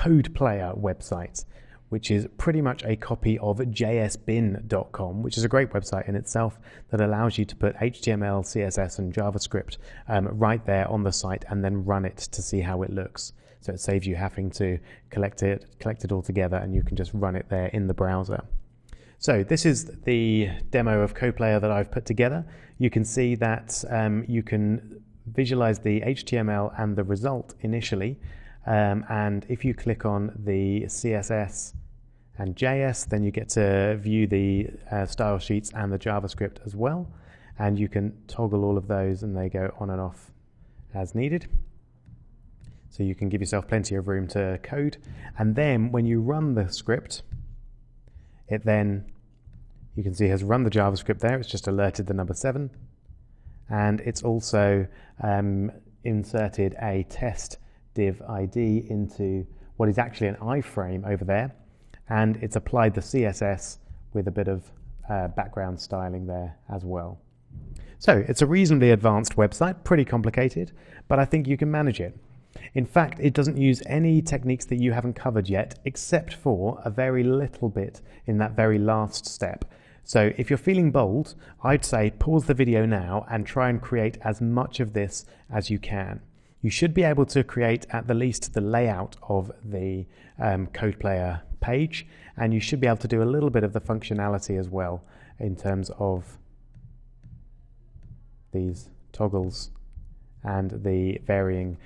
CodePlayer website, which is pretty much a copy of jsbin.com, which is a great website in itself that allows you to put HTML, CSS, and JavaScript right there on the site and then run it to see how it looks. So it saves you having to collect it all together, and you can just run it there in the browser. So this is the demo of CodePlayer that I've put together. You can see that you can visualize the HTML and the result initially. And if you click on the CSS and JS, then you get to view the style sheets and the JavaScript as well. And you can toggle all of those and they go on and off as needed. So you can give yourself plenty of room to code. And then when you run the script, it then, you can see, has run the JavaScript there. It's just alerted the number 7. And it's also inserted a test div ID into what is actually an iframe over there. And it's applied the CSS with a bit of background styling there as well. So it's a reasonably advanced website, pretty complicated, but I think you can manage it. In fact, it doesn't use any techniques that you haven't covered yet, except for a very little bit in that very last step. So if you're feeling bold, I'd say pause the video now and try and create as much of this as you can. You should be able to create at the least the layout of the CodePlayer page, and you should be able to do a little bit of the functionality as well in terms of these toggles and the varying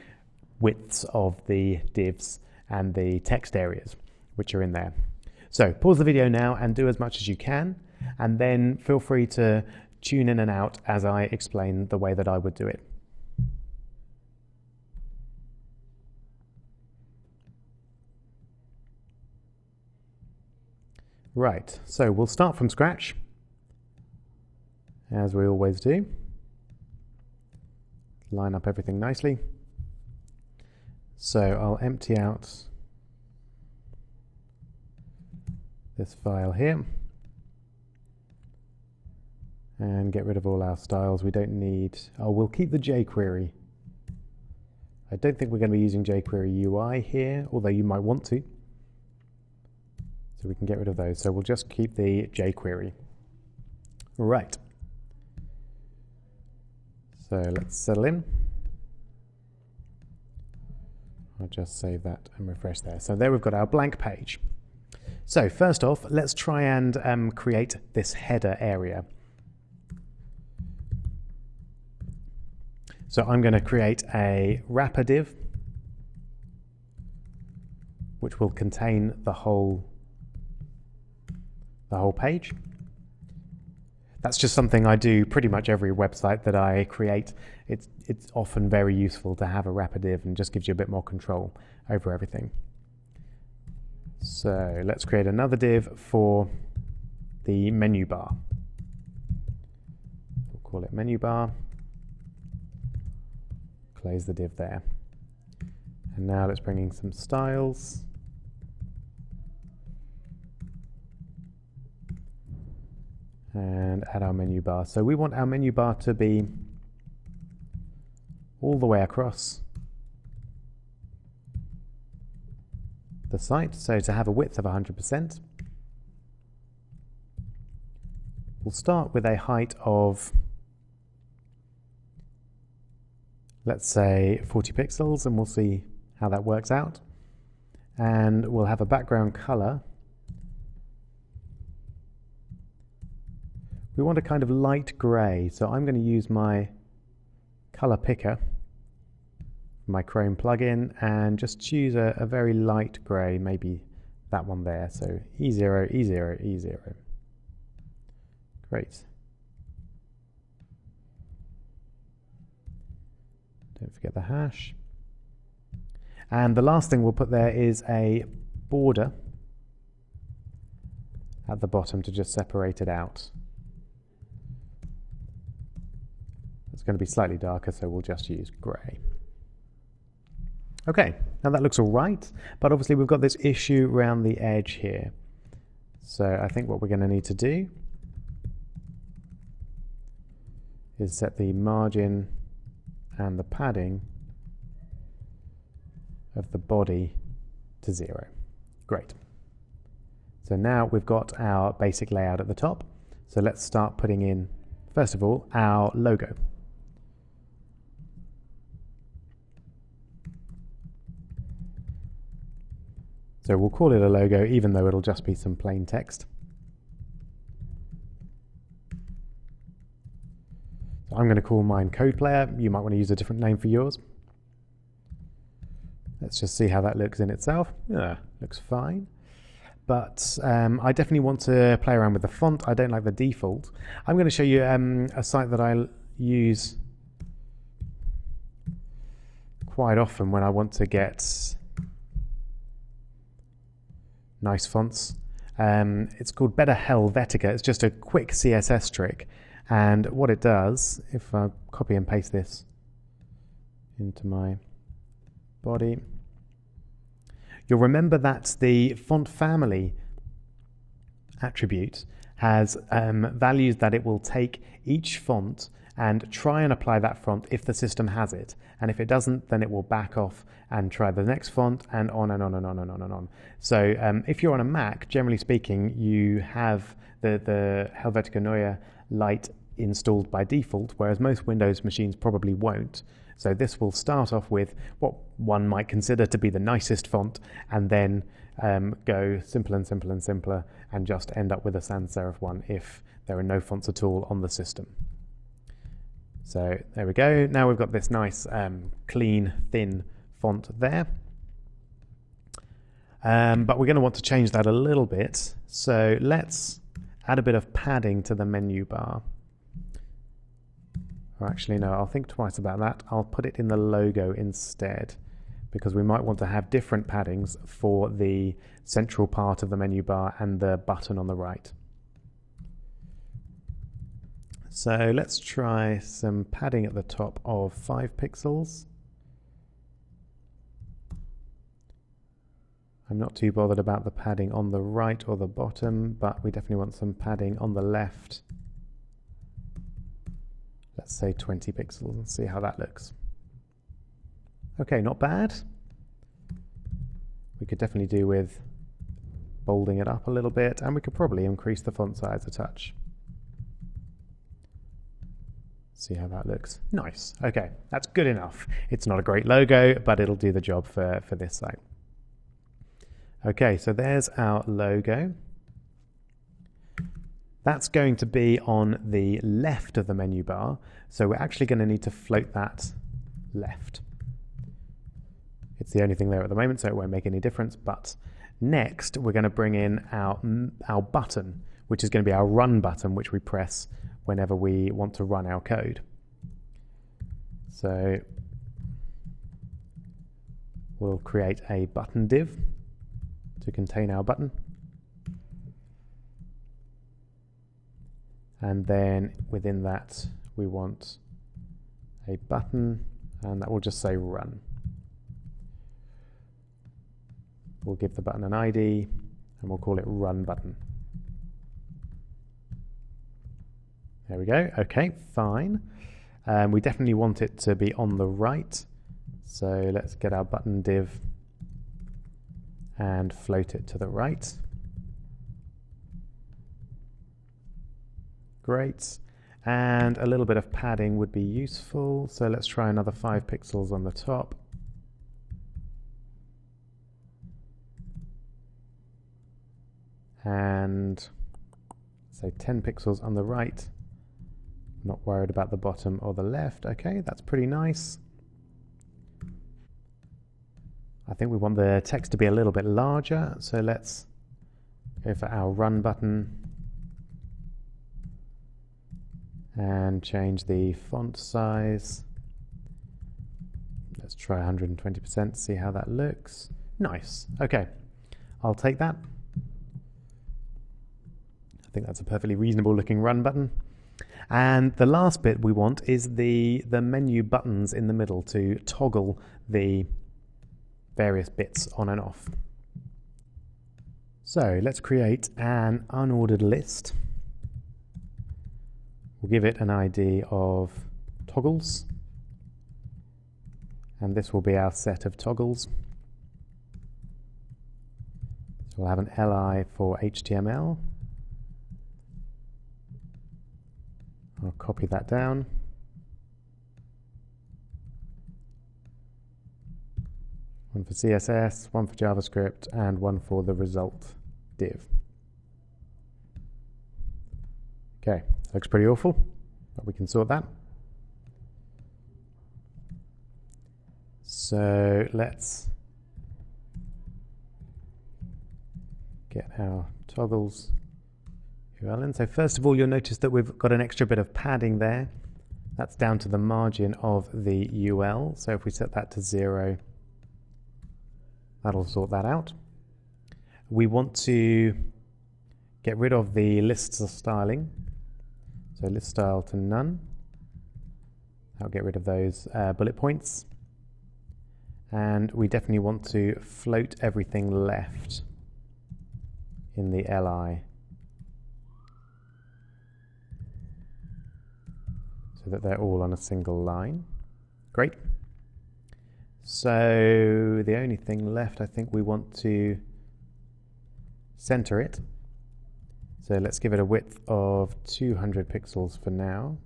widths of the divs and the text areas which are in there. So pause the video now and do as much as you can, and then feel free to tune in and out as I explain the way that I would do it. Right, so we'll start from scratch, as we always do. Line up everything nicely. So I'll empty out this file here and get rid of all our styles. We don't need, we'll keep the jQuery. I don't think we're going to be using jQuery UI here, although you might want to. So we can get rid of those. So we'll just keep the jQuery. Right. So let's settle in. I'll just save that and refresh there. So there we've got our blank page. So first off, let's try and create this header area. So I'm going to create a wrapper div, which will contain the whole page. That's just something I do pretty much every website that I create. It's often very useful to have a wrapper div and just gives you a bit more control over everything. So let's create another div for the menu bar. We'll call it menu bar. Close the div there. And now let's bring in some styles. And add our menu bar. So we want our menu bar to be all the way across the site, so to have a width of 100%. We'll start with a height of, let's say, 40 pixels, and we'll see how that works out. And we'll have a background color. We want a kind of light grey, so I'm going to use my color picker, my Chrome plugin, and just choose a very light grey, maybe that one there. So E0, E0, E0. Great. Don't forget the hash. And the last thing we'll put there is a border at the bottom to just separate it out. It's going to be slightly darker, so we'll just use grey. Okay, now that looks all right, but obviously we've got this issue around the edge here. So I think what we're going to need to do is set the margin and the padding of the body to 0. Great. So now we've got our basic layout at the top. So let's start putting in, first of all, our logo. So we'll call it a logo, even though it'll just be some plain text. So I'm going to call mine CODEPLAYER. You might want to use a different name for yours. Let's just see how that looks in itself. Yeah, looks fine. But I definitely want to play around with the font. I don't like the default. I'm going to show you a site that I use quite often when I want to get nice fonts. It's called Better Helvetica. It's just a quick CSS trick. And what it does, if I copy and paste this into my body, you'll remember that the font family attribute has values that it will take each font and try and apply that font if the system has it. And if it doesn't, then it will back off and try the next font, and on and on and on and on and on. So if you're on a Mac, generally speaking, you have the Helvetica Neue Light installed by default, whereas most Windows machines probably won't. So this will start off with what one might consider to be the nicest font, and then go simpler and simpler and simpler, and just end up with a sans serif one if there are no fonts at all on the system. So there we go. Now we've got this nice clean, thin font there. But we're going to want to change that a little bit. So let's add a bit of padding to the menu bar. Or actually, no, I'll think twice about that. I'll put it in the logo instead, because we might want to have different paddings for the central part of the menu bar and the button on the right. So let's try some padding at the top of 5 pixels. I'm not too bothered about the padding on the right or the bottom, but we definitely want some padding on the left. Let's say 20 pixels and see how that looks. Okay, not bad. We could definitely do with bolding it up a little bit, and we could probably increase the font size a touch. See how that looks. Nice. Okay, that's good enough. It's not a great logo, but it'll do the job for this site. Okay, so there's our logo. That's going to be on the left of the menu bar, so we're actually going to need to float that left. It's the only thing there at the moment, so it won't make any difference, but next we're going to bring in our button, which is going to be our run button, which we press whenever we want to run our code. So we'll create a button div to contain our button. And then within that, we want a button, and that will just say run. We'll give the button an ID, and we'll call it run button. There we go. Okay, fine. We definitely want it to be on the right. So let's get our button div and float it to the right. Great. And a little bit of padding would be useful. So let's try another 5 pixels on the top. And say 10 pixels on the right. Not worried about the bottom or the left. Okay, that's pretty nice. I think we want the text to be a little bit larger, so let's go for our run button and change the font size. Let's try 120%, see how that looks. Nice. Okay, I'll take that. I think that's a perfectly reasonable looking run button. And the last bit we want is the menu buttons in the middle to toggle the various bits on and off. So let's create an unordered list. We'll give it an ID of toggles, and this will be our set of toggles. So we'll have an li for HTML. I'll copy that down. One for CSS, one for JavaScript, and one for the result div. Okay, looks pretty awful, but we can sort that. So let's get our toggles URL in. So first of all, you'll notice that we've got an extra bit of padding there. That's down to the margin of the UL. So if we set that to 0, that'll sort that out. We want to get rid of the list styling. So list style to none. That'll get rid of those bullet points. And we definitely want to float everything left in the li so that they're all on a single line. Great. So the only thing left, I think we want to center it. So let's give it a width of 200 pixels for now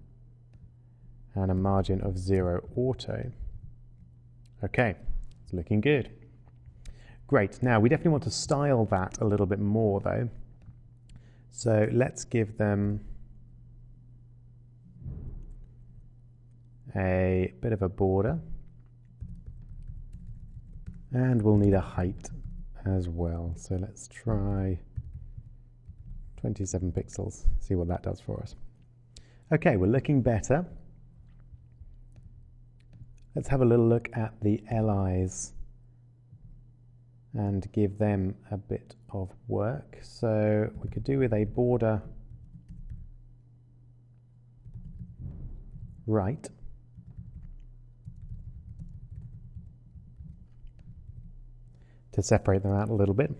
and a margin of 0 auto. Okay, it's looking good. Great. Now we definitely want to style that a little bit more though. So let's give them a bit of a border. And we'll need a height as well. So let's try 27 pixels, see what that does for us. Okay, we're looking better. Let's have a little look at the LIs and give them a bit of work. So we could do with a border right. To separate them out a little bit.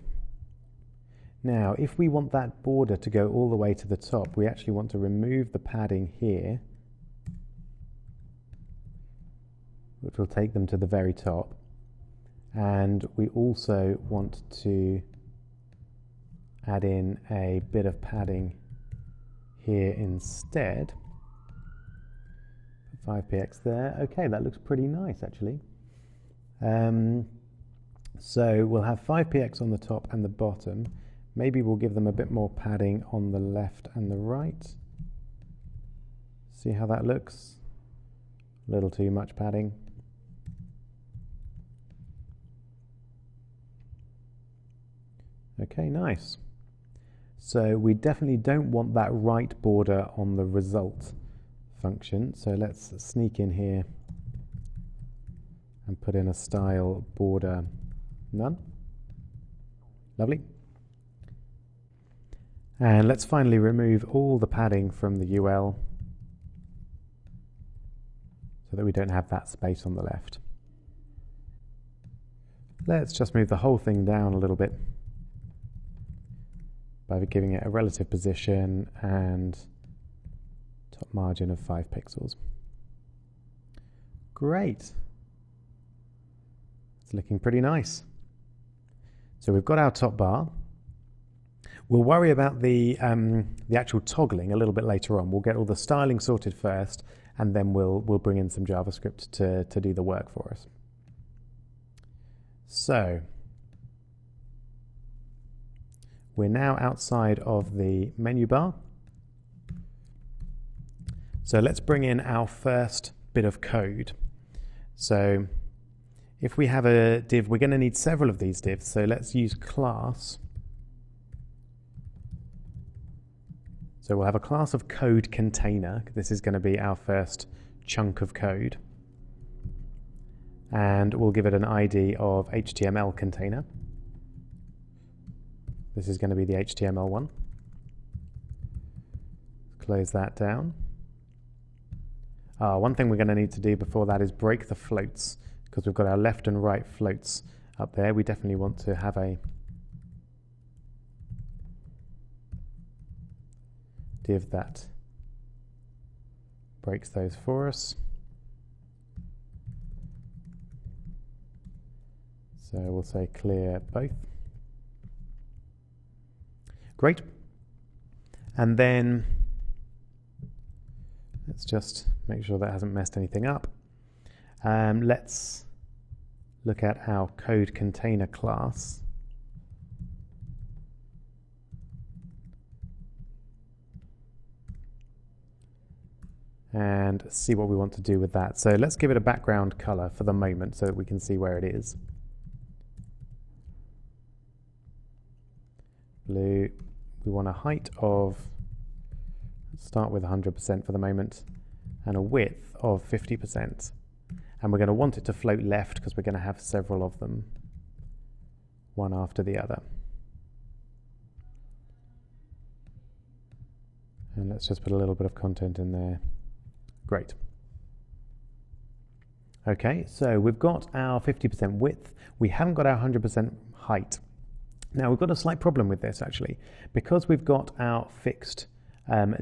Now, if we want that border to go all the way to the top, we actually want to remove the padding here, which will take them to the very top. And we also want to add in a bit of padding here instead. 5px there. Okay, that looks pretty nice actually. So we'll have 5px on the top and the bottom. Maybe we'll give them a bit more padding on the left and the right. See how that looks? A little too much padding. Okay, nice. So we definitely don't want that right border on the result function. So let's sneak in here and put in a style border none. Lovely. And let's finally remove all the padding from the UL so that we don't have that space on the left. Let's just move the whole thing down a little bit by giving it a relative position and top margin of 5 pixels. Great. It's looking pretty nice. So we've got our top bar. We'll worry about the actual toggling a little bit later on. We'll get all the styling sorted first, and then we'll bring in some JavaScript to do the work for us. So we're now outside of the menu bar. So let's bring in our first bit of code. So if we have a div, we're going to need several of these divs. So let's use class. So we'll have a class of code container. This is going to be our first chunk of code. And we'll give it an ID of HTML container. This is going to be the HTML one. Close that down. One thing we're going to need to do before that is break the floats, because we've got our left and right floats up there. We definitely want to have a div that breaks those for us. So we'll say clear both. Great. And then let's just make sure that hasn't messed anything up. Let's look at our code container class. And see what we want to do with that. So let's give it a background color for the moment so that we can see where it is. Blue. We want a height of, let's start with 100% for the moment, and a width of 50%. And we're going to want it to float left because we're going to have several of them, one after the other. And let's just put a little bit of content in there. Great. Okay, so we've got our 50% width. We haven't got our 100% height. Now we've got a slight problem with this actually. Because we've got our fixed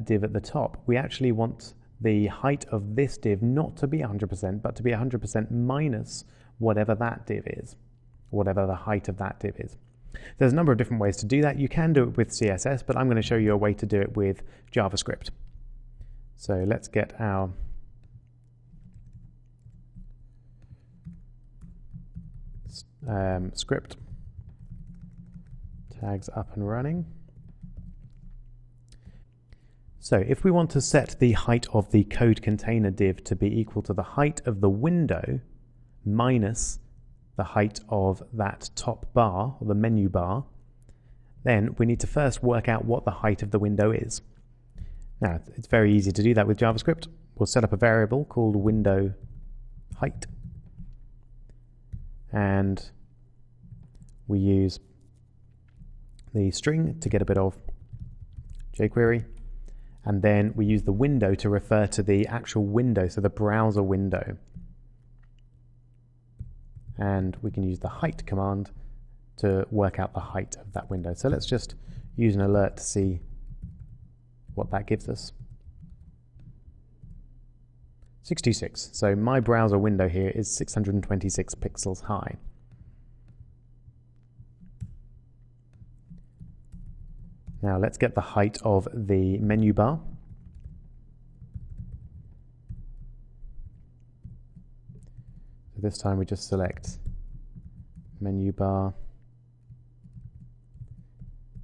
div at the top, we actually want the height of this div not to be 100%, but to be 100% minus whatever that div is, whatever the height of that div is. There's a number of different ways to do that. You can do it with CSS, but I'm going to show you a way to do it with JavaScript. So let's get our script tags up and running. So if we want to set the height of the code container div to be equal to the height of the window minus the height of that top bar, or the menu bar, then we need to first work out what the height of the window is. Now, it's very easy to do that with JavaScript. We'll set up a variable called window height. And we use the string to get a bit of jQuery. And then we use the window to refer to the actual window, so the browser window. And we can use the height command to work out the height of that window. So let's just use an alert to see what that gives us. 66. So my browser window here is 626 pixels high. Now let's get the height of the menu bar. So this time we just select menu bar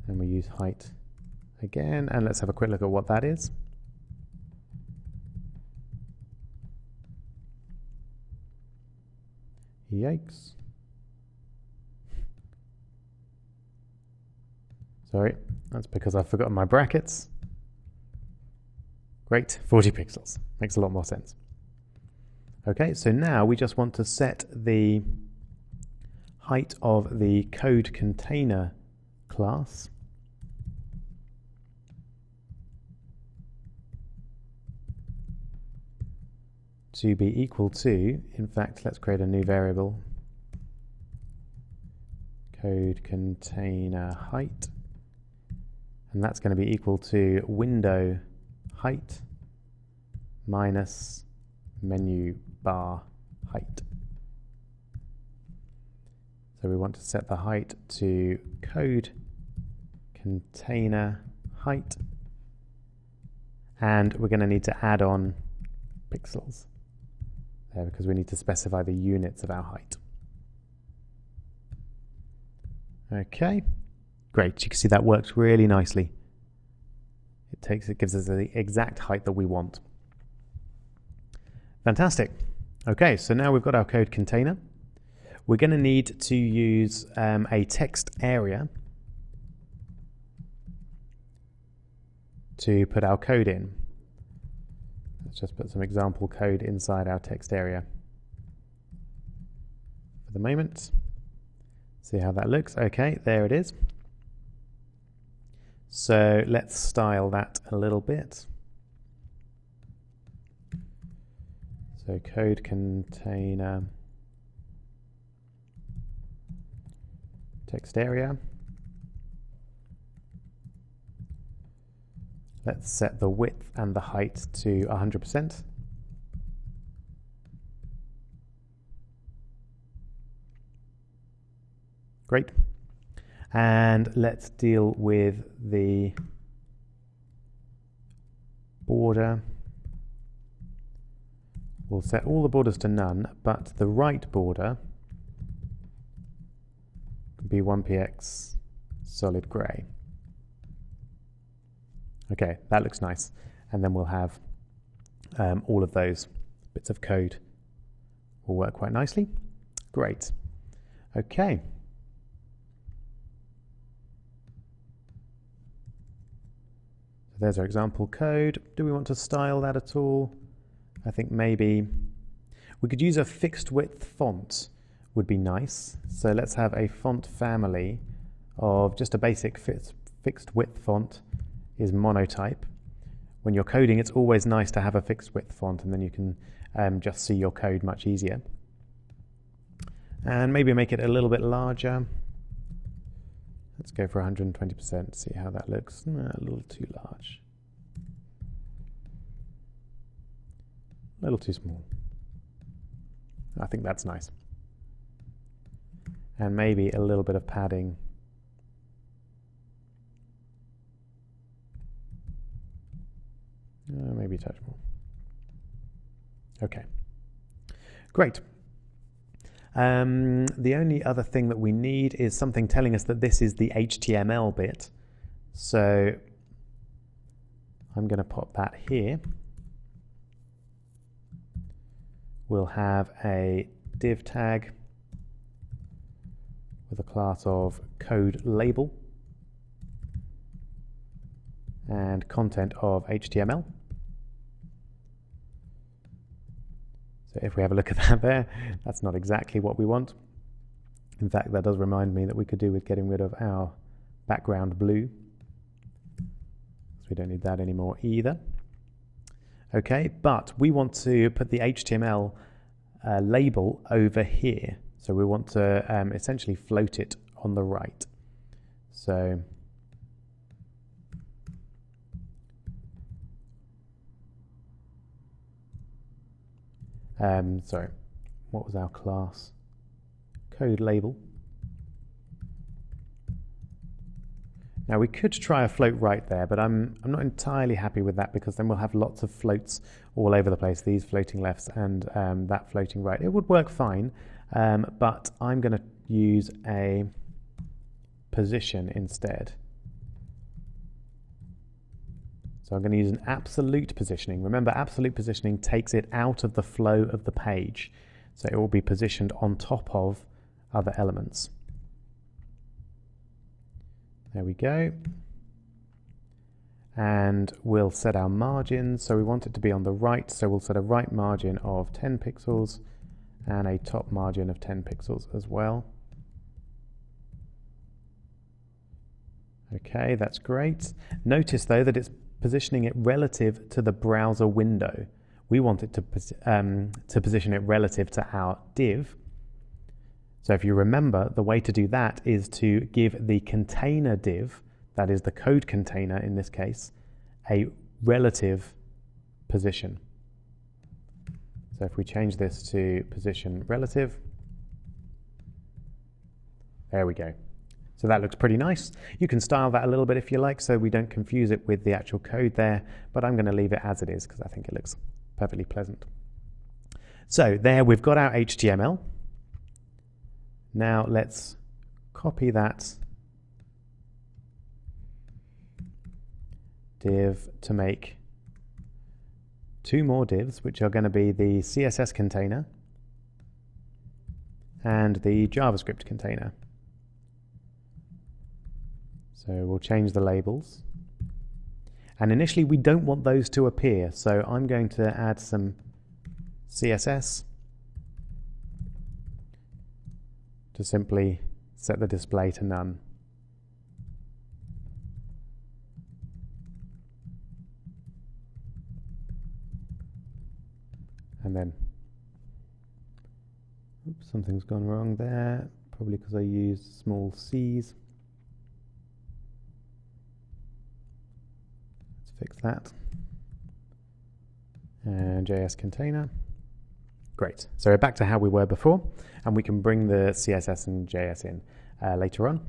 and we use height again, and let's have a quick look at what that is. Yikes. Sorry, that's because I've forgotten my brackets. Great, 40 pixels. Makes a lot more sense. Okay, so now we just want to set the height of the code container class to be equal to, in fact, let's create a new variable, code container height, and that's going to be equal to window height minus menu bar height. So we want to set the height to code container height, and we're going to need to add on pixels there because we need to specify the units of our height. Okay, great. You can see that works really nicely. It gives us the exact height that we want. Fantastic. Okay, so now we've got our code container. We're going to need to use a text area to put our code in. Let's just put some example code inside our text area for the moment. See how that looks. Okay, there it is. So let's style that a little bit. So code container text area. Let's set the width and the height to 100%. Great. And let's deal with the border. We'll set all the borders to none, but the right border can be 1px solid grey. Okay, that looks nice. And then we'll have all of those bits of code will work quite nicely. Great. Okay. So there's our example code. Do we want to style that at all? I think maybe we could use a fixed width font would be nice. So let's have a font family of just a basic fixed width font is monotype. When you're coding, it's always nice to have a fixed width font, and then you can just see your code much easier. And maybe make it a little bit larger. Let's go for 120%, see how that looks. A little too large. A little too small. I think that's nice. And maybe a little bit of padding. Maybe a touch more. Okay, great. The only other thing that we need is something telling us that this is the HTML bit. So I'm going to pop that here. We'll have a div tag with a class of code label and content of HTML. So if we have a look at that there, that's not exactly what we want. In fact, that does remind me that we could do with getting rid of our background blue. So we don't need that anymore either. Okay, but we want to put the HTML label over here. So we want to essentially float it on the right. So sorry, what was our class? Code label. Now we could try a float right there, but I'm not entirely happy with that, because then we'll have lots of floats all over the place, these floating lefts and that floating right. It would work fine, but I'm going to use a position instead. So I'm going to use an absolute positioning. Remember, absolute positioning takes it out of the flow of the page. So it will be positioned on top of other elements. There we go. And we'll set our margins. So we want it to be on the right. So we'll set a right margin of 10 pixels and a top margin of 10 pixels as well. Okay, that's great. Notice though that it's positioning it relative to the browser window. We want it to position it relative to our div. So if you remember, the way to do that is to give the container div, that is the code container in this case, a relative position. So if we change this to position relative, there we go. So that looks pretty nice. You can style that a little bit if you like, so we don't confuse it with the actual code there, but I'm going to leave it as it is because I think it looks perfectly pleasant. So there we've got our HTML. Now let's copy that div to make two more divs, which are going to be the CSS container and the JavaScript container. So we'll change the labels. And initially we don't want those to appear, so I'm going to add some CSS to simply set the display to none. And then, oops, something's gone wrong there, probably because I used small c's. Let's fix that. And JS container. Great. So we're back to how we were before, and we can bring the CSS and JS in later on.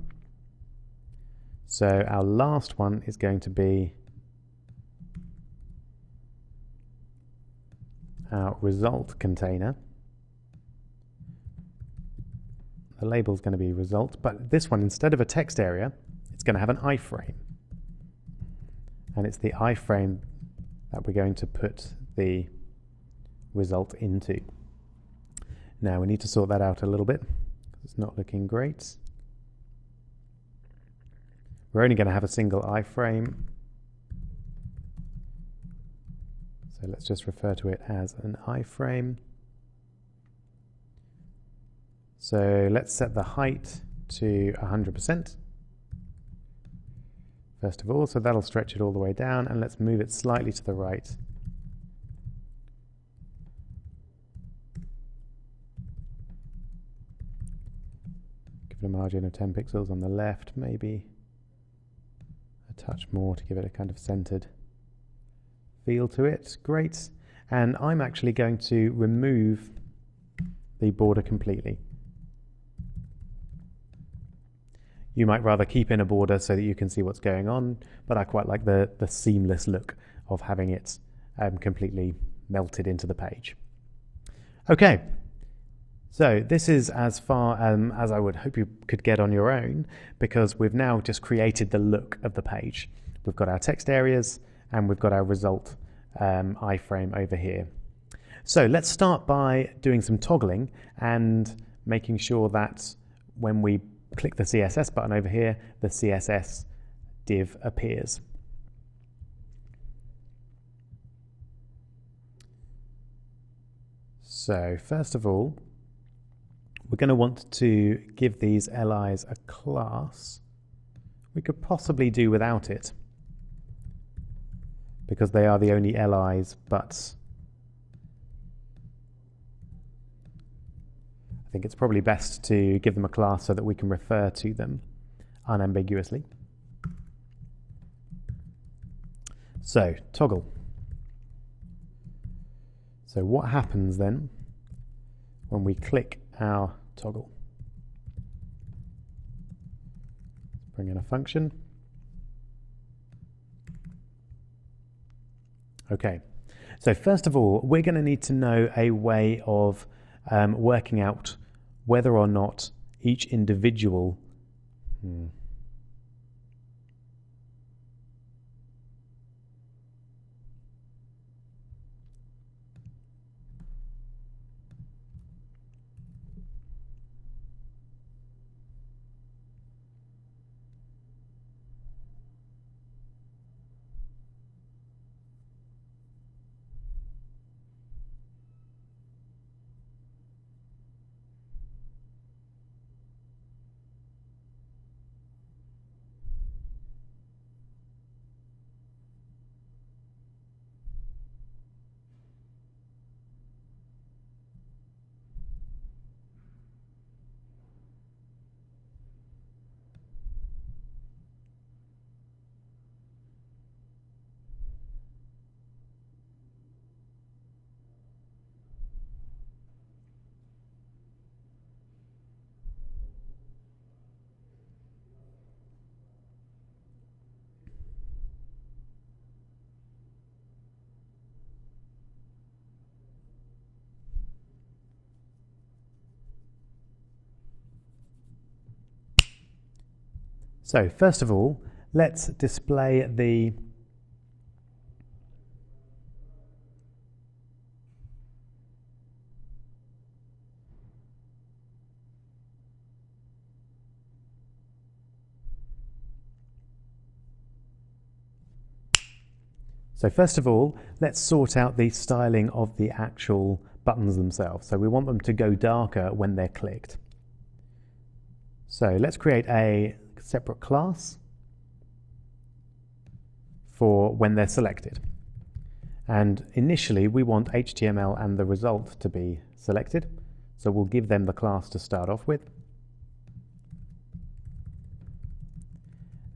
So our last one is going to be our result container. The label is going to be result, but this one, instead of a text area, it's going to have an iframe. And it's the iframe that we're going to put the result into. Now we need to sort that out a little bit, because it's not looking great. We're only going to have a single iframe. So let's just refer to it as an iframe. So let's set the height to 100%. First of all, so that'll stretch it all the way down, and let's move it slightly to the right. Give it a margin of 10 pixels on the left, maybe a touch more to give it a kind of centered feel to it. Great. And I'm actually going to remove the border completely. You might rather keep in a border so that you can see what's going on, but I quite like the seamless look of having it completely melted into the page. Okay, so this is as far as I would hope you could get on your own, because we've now just created the look of the page. We've got our text areas and we've got our result iframe over here. So let's start by doing some toggling and making sure that when we click the CSS button over here, the CSS div appears. So first of all, we're going to want to give these LIs a class. We could possibly do without it, because they are the only LIs, but I think it's probably best to give them a class so that we can refer to them unambiguously. So, toggle. So what happens then when we click our toggle? Bring in a function. Okay, so first of all, we're going to need to know a way of working out whether or not each individual So first of all, let's display the let's sort out the styling of the actual buttons themselves. So we want them to go darker when they're clicked. So let's create a separate class for when they're selected. And initially we want HTML and the result to be selected. So we'll give them the class to start off with.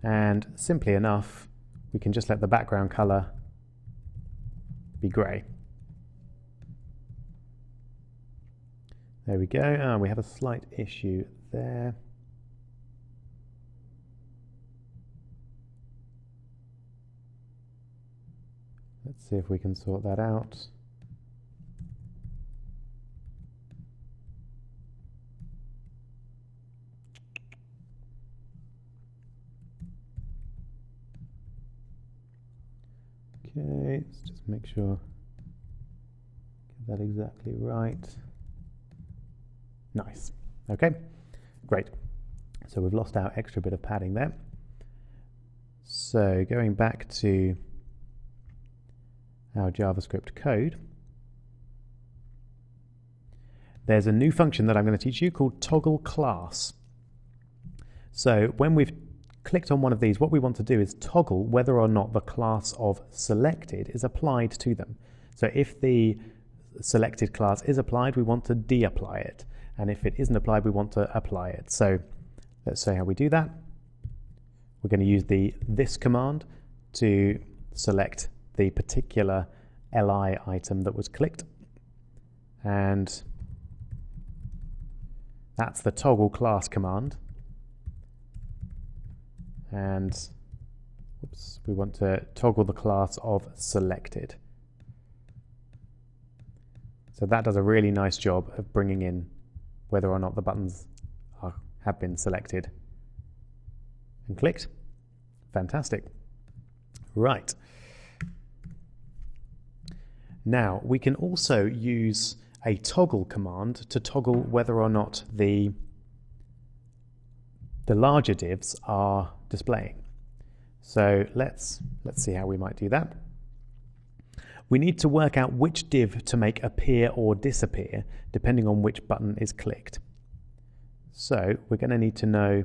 And simply enough, we can just let the background color be grey. There we go. We have a slight issue there. Let's see if we can sort that out. Okay, let's just make sure, get that exactly right. Nice. Okay, great. So we've lost our extra bit of padding there. So going back to our JavaScript code, there's a new function that I'm going to teach you called toggle class. So when we've clicked on one of these, what we want to do is toggle whether or not the class of selected is applied to them. So if the selected class is applied, we want to de-apply it. And if it isn't applied, we want to apply it. So let's say how we do that. We're going to use the this command to select the particular li item that was clicked. And that's the toggle class command. And oops, we want to toggle the class of selected. So that does a really nice job of bringing in whether or not the buttons have been selected and clicked. Fantastic. Right. Now we can also use a toggle command to toggle whether or not the larger divs are displaying. So let's see how we might do that. We need to work out which div to make appear or disappear depending on which button is clicked. So we're going to need to know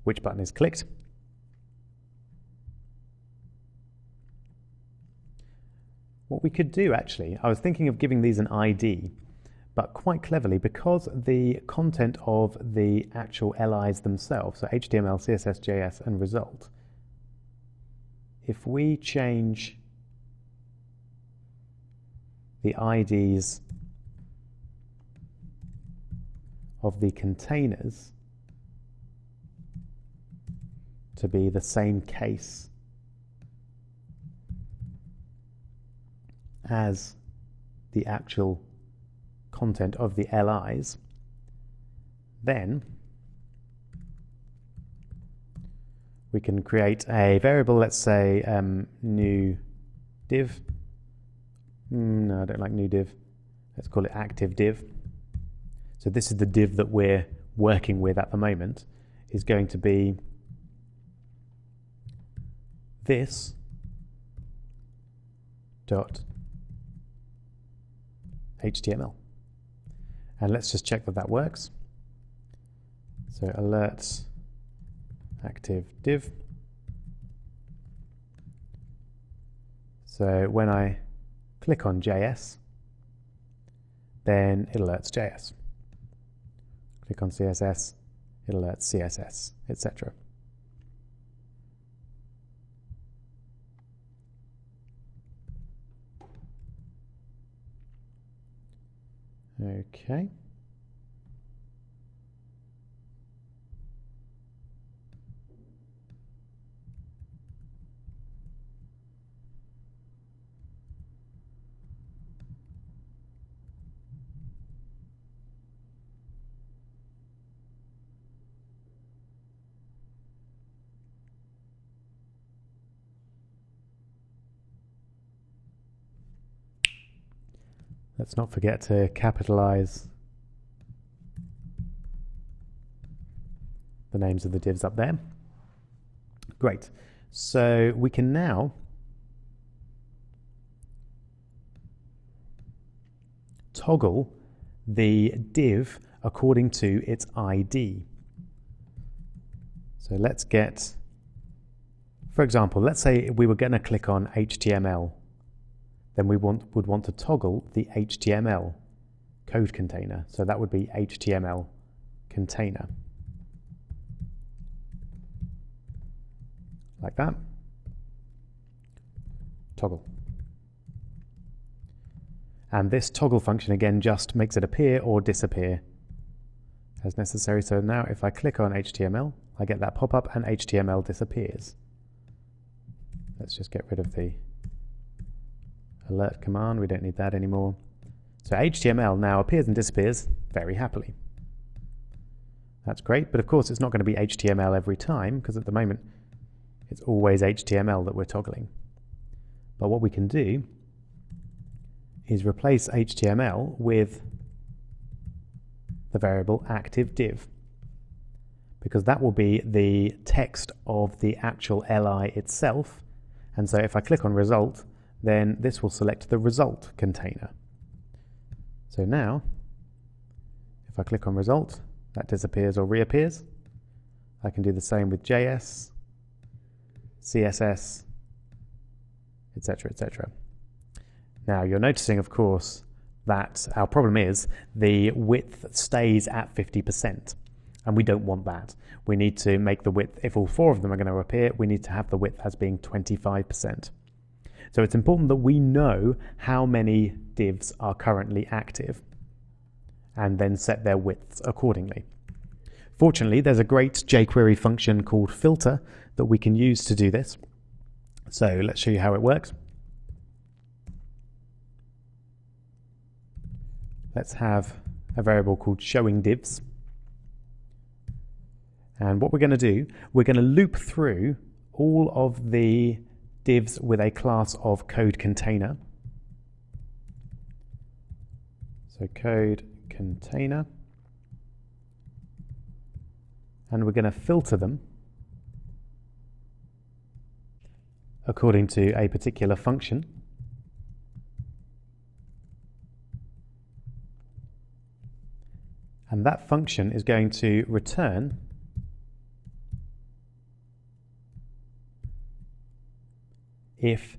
which button is clicked. What we could do actually, I was thinking of giving these an ID, but quite cleverly, because the content of the actual LIs themselves, so HTML, CSS, JS, and result, if we change the IDs of the containers to be the same case as the actual content of the LIs, then we can create a variable, let's say new div. No, I don't like new div. Let's call it active div. So this is the div that we're working with at the moment, is going to be this dot HTML. And let's just check that that works. So alert active div. So when I click on JS, then it alerts JS. Click on CSS, it alerts CSS, etc. Okay. Let's not forget to capitalize the names of the divs up there. Great. So we can now toggle the div according to its ID. So let's get, for example, let's say we were going to click on HTML. Then we would want to toggle the HTML code container. So that would be HTML container. Like that. Toggle. And this toggle function again just makes it appear or disappear as necessary. So now if I click on HTML, I get that pop-up and HTML disappears. Let's just get rid of the alert command. We don't need that anymore. So HTML now appears and disappears very happily. That's great, but of course it's not going to be HTML every time, because at the moment it's always HTML that we're toggling. But what we can do is replace HTML with the variable active div, because that will be the text of the actual li itself. And so if I click on result, then this will select the result container. So now, if I click on result, that disappears or reappears. I can do the same with JS, CSS, etc., etc. Now you're noticing, of course, that our problem is the width stays at 50%, and we don't want that. We need to make the width, if all four of them are going to appear, we need to have the width as being 25%. So it's important that we know how many divs are currently active and then set their widths accordingly. Fortunately, there's a great jQuery function called filter that we can use to do this. So let's show you how it works. Let's have a variable called showing divs. And what we're going to do, we're going to loop through all of the divs with a class of code container. So code container. And we're going to filter them according to a particular function. And that function is going to return if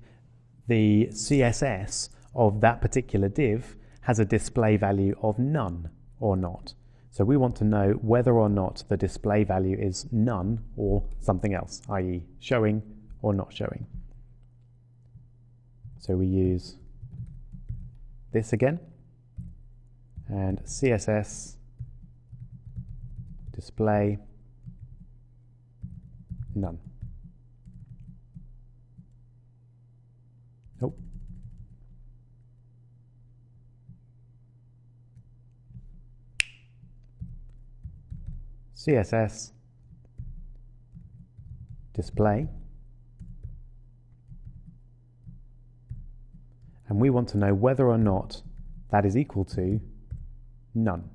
the CSS of that particular div has a display value of none or not. So we want to know whether or not the display value is none or something else, i.e. showing or not showing. So we use this again, and CSS display none. Nope. CSS display, and we want to know whether or not that is equal to none.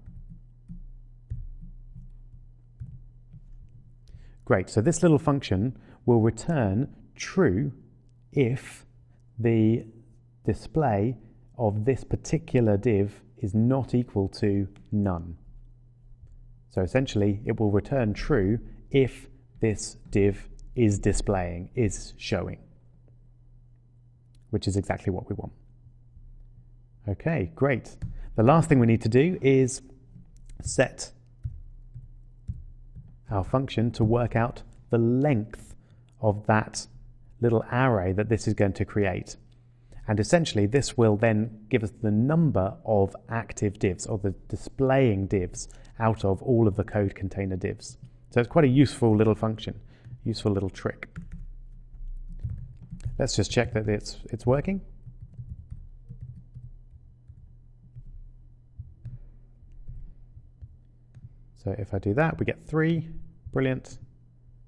Great, so this little function will return true if the display of this particular div is not equal to none. So essentially it will return true if this div is displaying, is showing, which is exactly what we want. Okay, great. The last thing we need to do is set our function to work out the length of that little array that this is going to create. And essentially this will then give us the number of active divs, or the displaying divs, out of all of the code container divs. So it's quite a useful little function, useful little trick. Let's just check that it's working. So if I do that, we get 3, brilliant.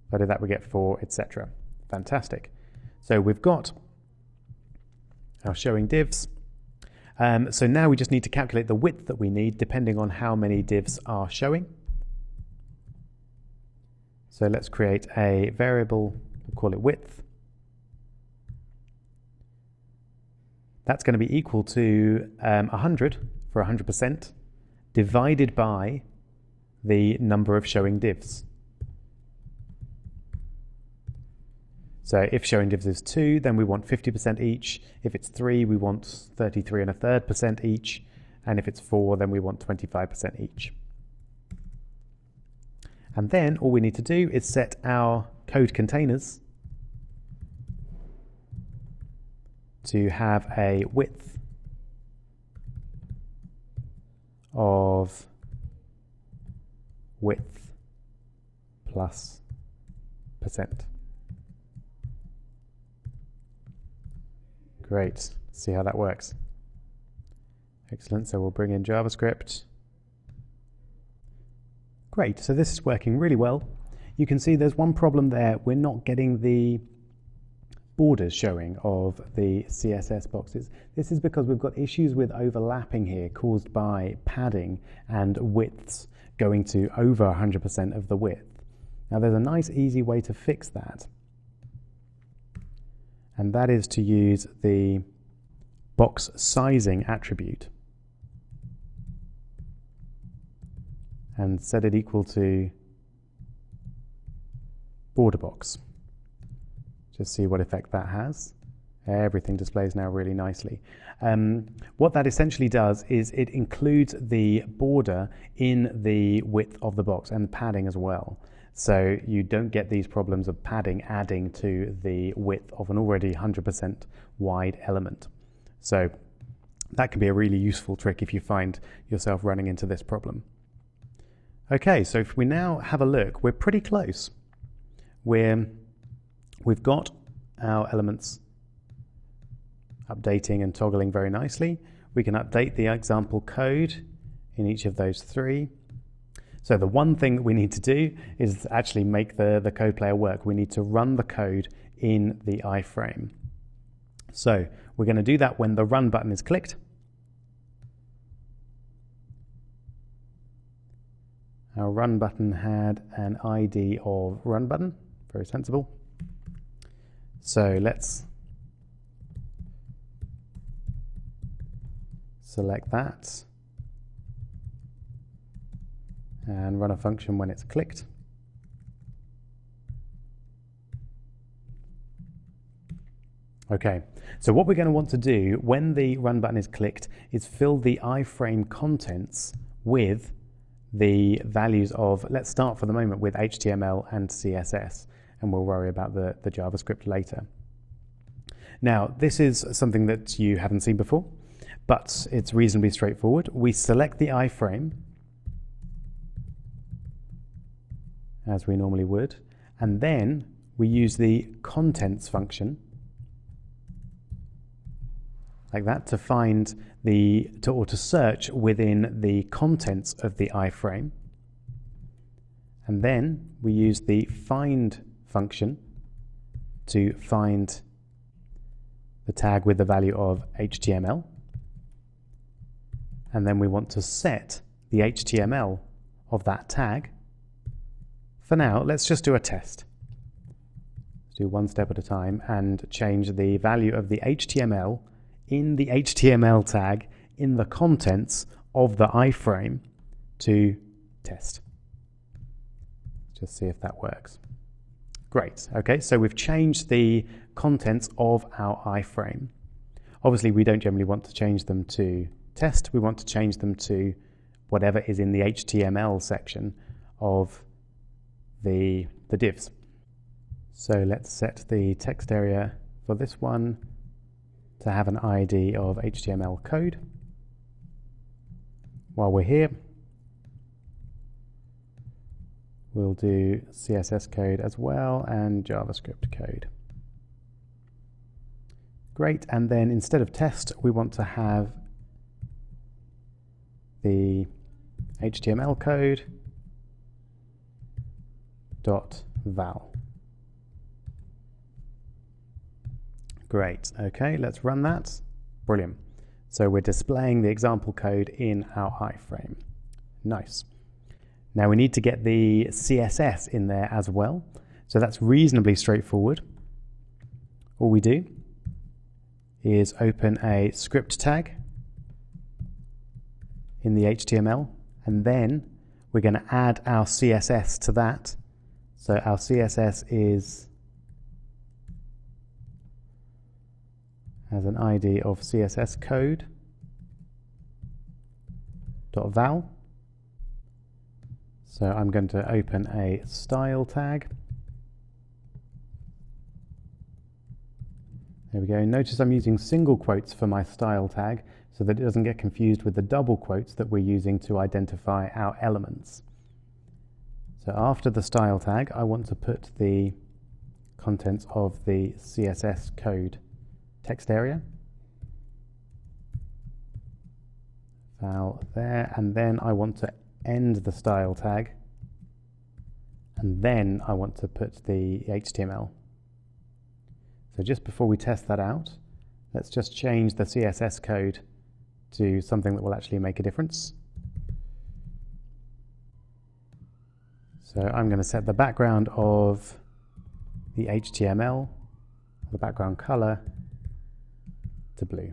If I do that, we get 4, etc. Fantastic. So we've got our showing divs. So now we just need to calculate the width that we need depending on how many divs are showing. So let's create a variable, we'll call it width. That's going to be equal to 100 for 100% divided by the number of showing divs. So if showing divs is 2, then we want 50% each. If it's 3, we want 33.33% each. And if it's 4, then we want 25% each. And then all we need to do is set our code containers to have a width of width plus %. Great. Let's see how that works. Excellent. So we'll bring in JavaScript. Great. So this is working really well. You can see there's one problem there. We're not getting the borders showing of the CSS boxes. This is because we've got issues with overlapping here caused by padding and widths going to over 100% of the width. Now there's a nice easy way to fix that, and that is to use the box sizing attribute and set it equal to border box. Just see what effect that has. Everything displays now really nicely. What that essentially does is it includes the border in the width of the box and padding as well. So you don't get these problems of padding adding to the width of an already 100% wide element. So that can be a really useful trick if you find yourself running into this problem. Okay, so if we now have a look, we're pretty close. We've got our elements updating and toggling very nicely. We can update the example code in each of those three. So the one thing that we need to do is actually make the code player work. We need to run the code in the iframe. So we're going to do that when the run button is clicked. Our run button had an ID of run button, very sensible. So let's select that and run a function when it's clicked. Okay, so what we're going to want to do when the run button is clicked is fill the iframe contents with the values of, let's start for the moment with HTML and CSS, and we'll worry about the JavaScript later. Now, this is something that you haven't seen before, but it's reasonably straightforward. We select the iframe, as we normally would, and then we use the contents function, like that, to find or to search within the contents of the iframe. And then we use the find function to find the tag with the value of HTML. And then we want to set the HTML of that tag. For now, let's just do a test. Let's do one step at a time and change the value of the HTML in the HTML tag in the contents of the iframe to test. Just see if that works. Great. Okay, so we've changed the contents of our iframe. Obviously, we don't generally want to change them to test. We want to change them to whatever is in the HTML section of the divs. So let's set the text area for this one to have an ID of HTML code. While we're here, we'll do CSS code as well and JavaScript code. Great, and then instead of test, we want to have the HTML code .val. Great, okay, let's run that. Brilliant. So we're displaying the example code in our iframe. Nice. Now we need to get the CSS in there as well. So that's reasonably straightforward. All we do is open a script tag in the HTML, and then we're going to add our CSS to that. So our CSS has an ID of CSS code .val. So I'm going to open a style tag. There we go. Notice I'm using single quotes for my style tag so that it doesn't get confused with the double quotes that we're using to identify our elements. So after the style tag, I want to put the contents of the CSS code text area. val there, and then I want to end the style tag, and then I want to put the HTML. So just before we test that out, let's just change the CSS code to something that will actually make a difference. So I'm going to set the background of the HTML, the background color, to blue.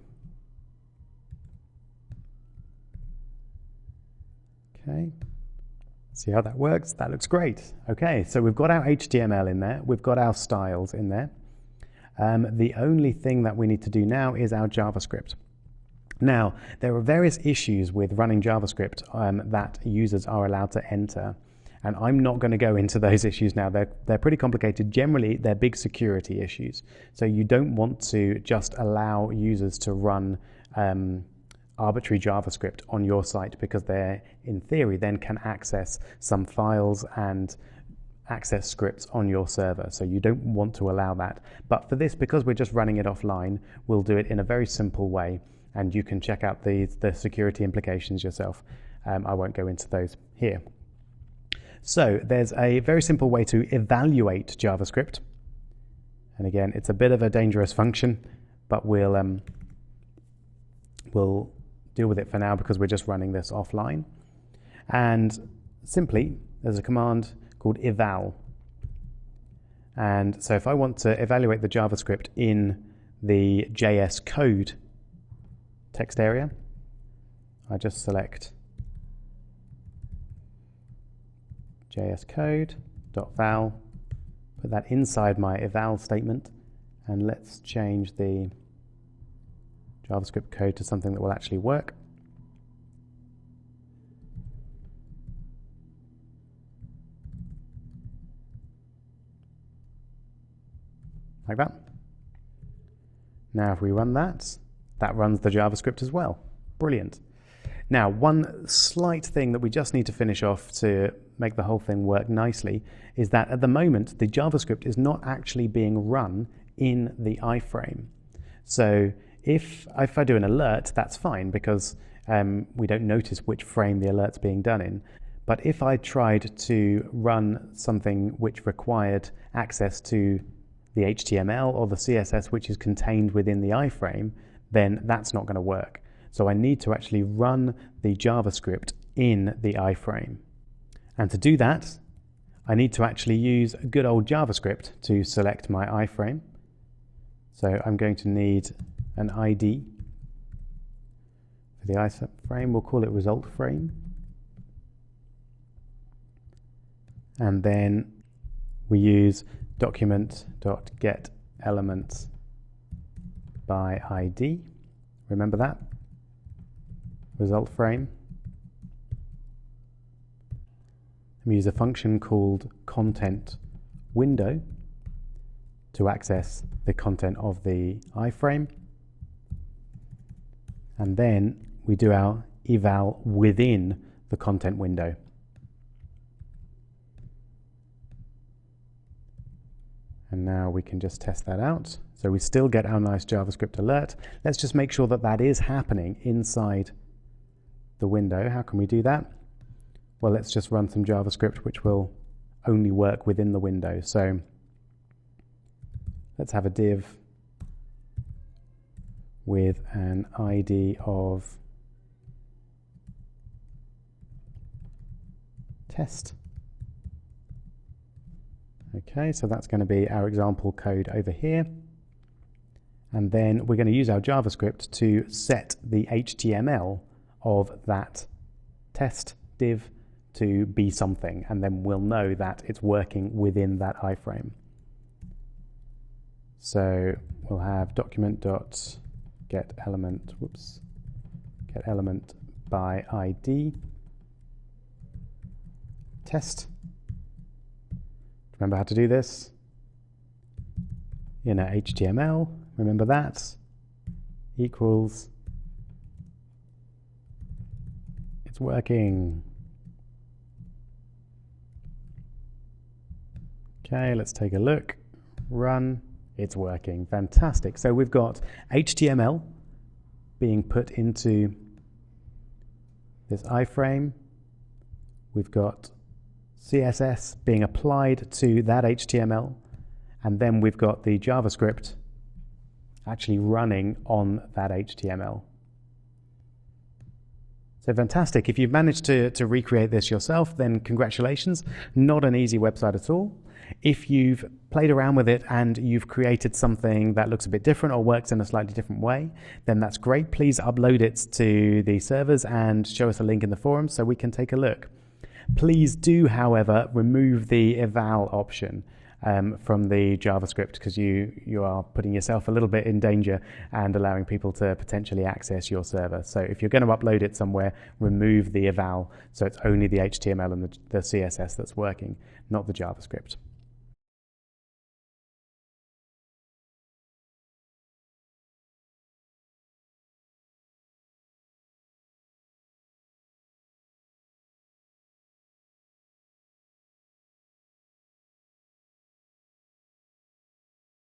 Okay, see how that works? That looks great. Okay, so we've got our HTML in there, we've got our styles in there. The only thing that we need to do now is our JavaScript. Now, there are various issues with running JavaScript that users are allowed to enter. And I'm not going to go into those issues now. They're pretty complicated. Generally, they're big security issues. So you don't want to just allow users to run arbitrary JavaScript on your site, because they, in theory, then can access some files and access scripts on your server. So you don't want to allow that. But for this, because we're just running it offline, we'll do it in a very simple way. And you can check out the security implications yourself. I won't go into those here. So there's a very simple way to evaluate JavaScript. And again, it's a bit of a dangerous function, but we'll deal with it for now because we're just running this offline. And simply, there's a command called eval. And so if I want to evaluate the JavaScript in the JS code text area, I just select JS code.val, put that inside my eval statement, and let's change the JavaScript code to something that will actually work. Like that. Now if we run that, that runs the JavaScript as well. Brilliant. Now, one slight thing that we just need to finish off to make the whole thing work nicely is that at the moment, the JavaScript is not actually being run in the iframe. So if I do an alert, that's fine because we don't notice which frame the alert's being done in. But if I tried to run something which required access to the HTML or the CSS which is contained within the iframe, then that's not going to work. So I need to actually run the JavaScript in the iframe. And to do that, I need to actually use good old JavaScript to select my iframe. So I'm going to need an ID for the iframe. We'll call it result frame. And then we use document.getElement by ID. Remember that? Result frame. We use a function called content window to access the content of the iframe. And then we do our eval within the content window. And now we can just test that out. So we still get our nice JavaScript alert. Let's just make sure that that is happening inside the window. How can we do that? Well, let's just run some JavaScript which will only work within the window. So let's have a div with an ID of test. Okay, so that's going to be our example code over here. And then we're going to use our JavaScript to set the HTML of that test div to be something, and then we'll know that it's working within that iframe. So we'll have document.getElement, getElement by ID test. Remember how to do this? In our HTML, remember that, equals, it's working. Okay, let's take a look, run, it's working, fantastic. So we've got HTML being put into this iframe. We've got CSS being applied to that HTML, and then we've got the JavaScript actually running on that HTML. So fantastic. If you've managed to recreate this yourself, then congratulations. Not an easy website at all. If you've played around with it and you've created something that looks a bit different or works in a slightly different way, then that's great. Please upload it to the servers and show us a link in the forum so we can take a look. Please do, however, remove the eval option from the JavaScript, because you are putting yourself a little bit in danger and allowing people to potentially access your server. So if you're going to upload it somewhere, remove the eval so it's only the HTML and the CSS that's working, not the JavaScript.